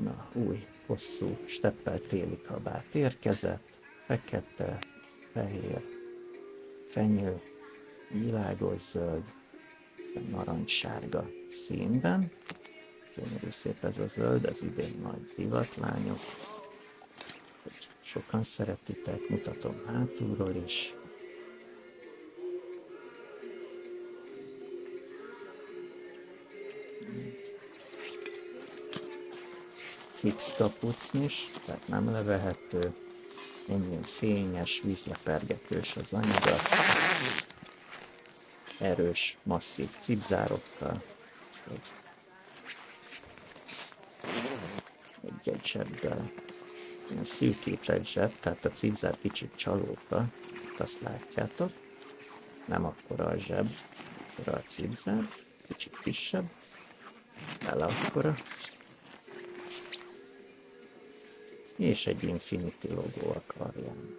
Na, új, hosszú, steppelt téli kabát érkezett, fekete, fehér, fenyő, világos zöld, narancssárga színben. Gyönyörű szép ez a zöld, ez idén nagy divatlányok. Sokan szeretitek, mutatom hátulról is. Fix kapucnis, tehát nem levehető. Ennyien fényes, vízlepergetős az anyaga. Erős, masszív cipzárokkal. Egy zsebbel. Ilyen szűkített zseb, tehát a cipzár kicsit csalóka. Azt látjátok. Nem akkora a zseb, akkora a cipzár. Kicsit kisebb. Bele akkora. És egy Infinity logó a karján.